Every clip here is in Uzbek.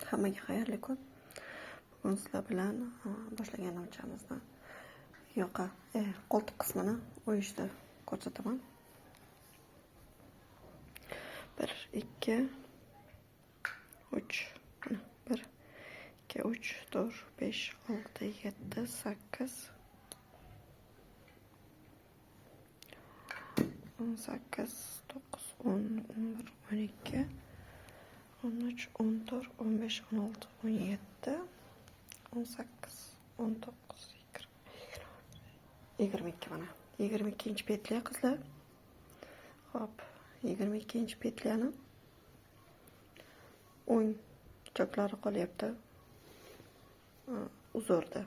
Hammaga xayrli kun. Bugun sizlar bilan boshlagan nimchamizni yoqa qo'ltiq qismini o'yishda ko'rsataman. 1 2 3 1 2 3 4 5 6 7 8 8 9 10 11 12 13 14 15 16 17 18 19 22 mana 22 petля qizlar. Hop, 22 petlyani o'ng choklari qolyapti. Uzorda,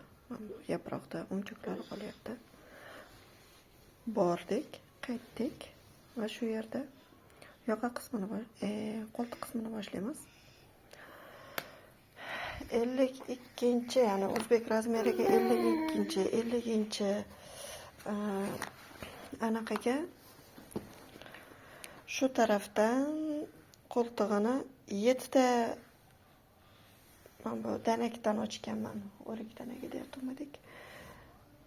yaproqda o'ng choklari qolyapti. Bordik, qaytdik va shu yerda yoqa qismini qo'ltiq qismini boshlaymiz. 52, ya'ni o'zbek razmeriga 50 anaqaga shu tarafdan qo'ltig'ini 7 ta bu danakdan ochganman. O'rik danagi deyaptimidik.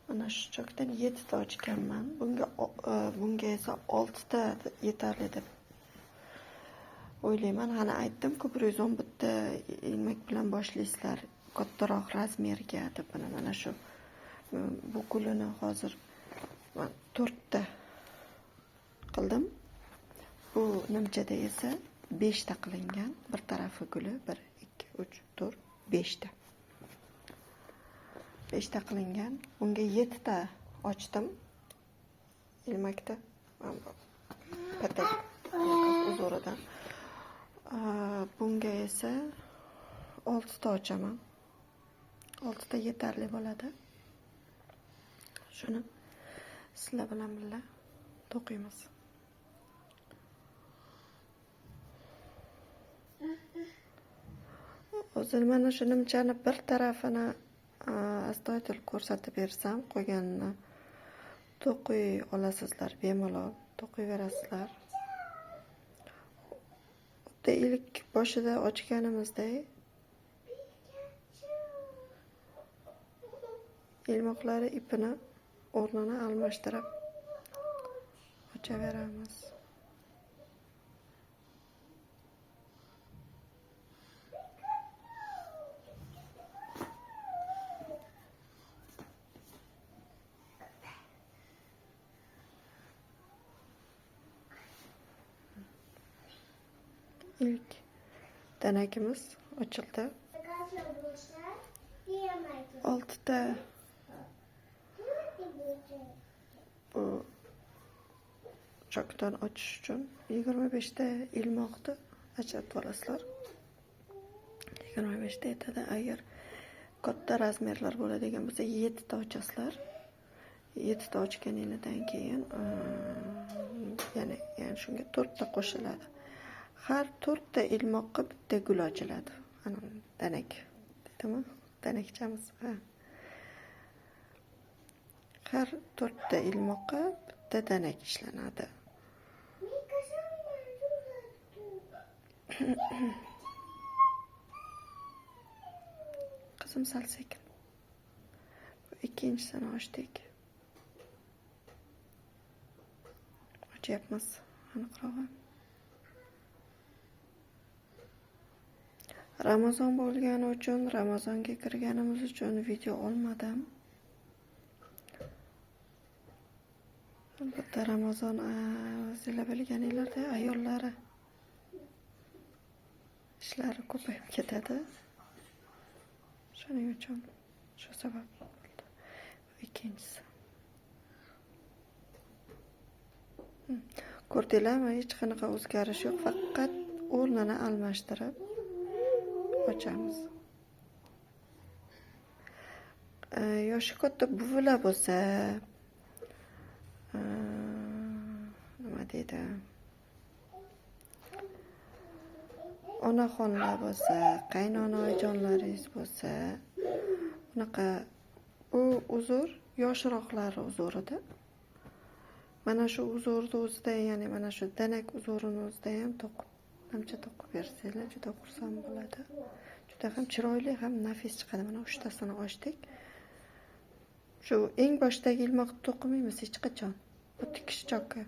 Mana shu chokdan 7 ta ochganman. Bunga esa 6 ta yetarli deb o'ylayman. Hali aytdim-ku, 111 ta ilmak bilan boshlaysizlar kattaroq razmerga deb. Mana shu bu gulini hozir 4 ta qildim. Bu nimchada esa 5 ta qilingan. Bir tarafi guli 1 2 3 4 5 ta. 5 ta qilingan. Bunga 7 ta ochdim. Ilmakda patak uzoridan. Bunga esa 6 ta ochaman. 6 ta yetarli bo'ladi. Shuni sizlar bilan birga to'qiymiz. Hozir mana shu nimchani bir tarafini astoydil ko'rsatib bersam, qolganini to'qiy olasizlar, bemalol to'qiyverasizlar. Xuddi ilk boshida ochganimizdek ilmoqlari ipini o'rnini almashtirib ochaveramiz. İlk danakimiz ochildi. 6 ta bu chokdan ochish uchun 25 ta ilmoqni ajratib olasizlar. 25 ta yetadi. Agar katta razmerlar bo'ladigan bo'lsa 7 ta ochasizlar. 7 ta ochganingizdan keyin ya'ni shunga 4 ta qo'shiladi. Har 4 ta ilmoqqa bitta gul ochiladi. Ana danak. Deydimi? Danakchamiz. Har 4 ta ilmoqqa bitta danak ishlanadi. Qizim sal sekin. Ikkinchisini ochdik. Ochyapmiz. Aniqrog'i. Ramazon bo'lgani uchun, Ramazonga kirganimiz uchun video olmadim. Albatta Ramazon sizlar bilganinglarda ayollari ishlari ko'payib ketadi. Shuning uchun shu sabab bo'ldi. Ikkinchisi. Ko'rdinglarmi? Hech qanaqa o'zgarish yo'q, faqat o'rnini almashtirib ochamiz. Yoshi katta buvilar bo'lsa, nima deydi? Onaxonlar bo'lsa, qaynona-oyijonlaringiz bo'lsa, bunaqa u uzur yoshroqlari uzorida. Mana shu uzorni o'zida, ya'ni mana shu danak uzorini o'zida ham to'qib yordamchi to'qib bersanglar juda xursand bo'ladi. Juda ham chiroyli, ham nafis chiqadi. Mana 3tasini ochdik. Shu eng boshdagi ilmoqni to'qimaymiz hech qachon. Bu tikish choki.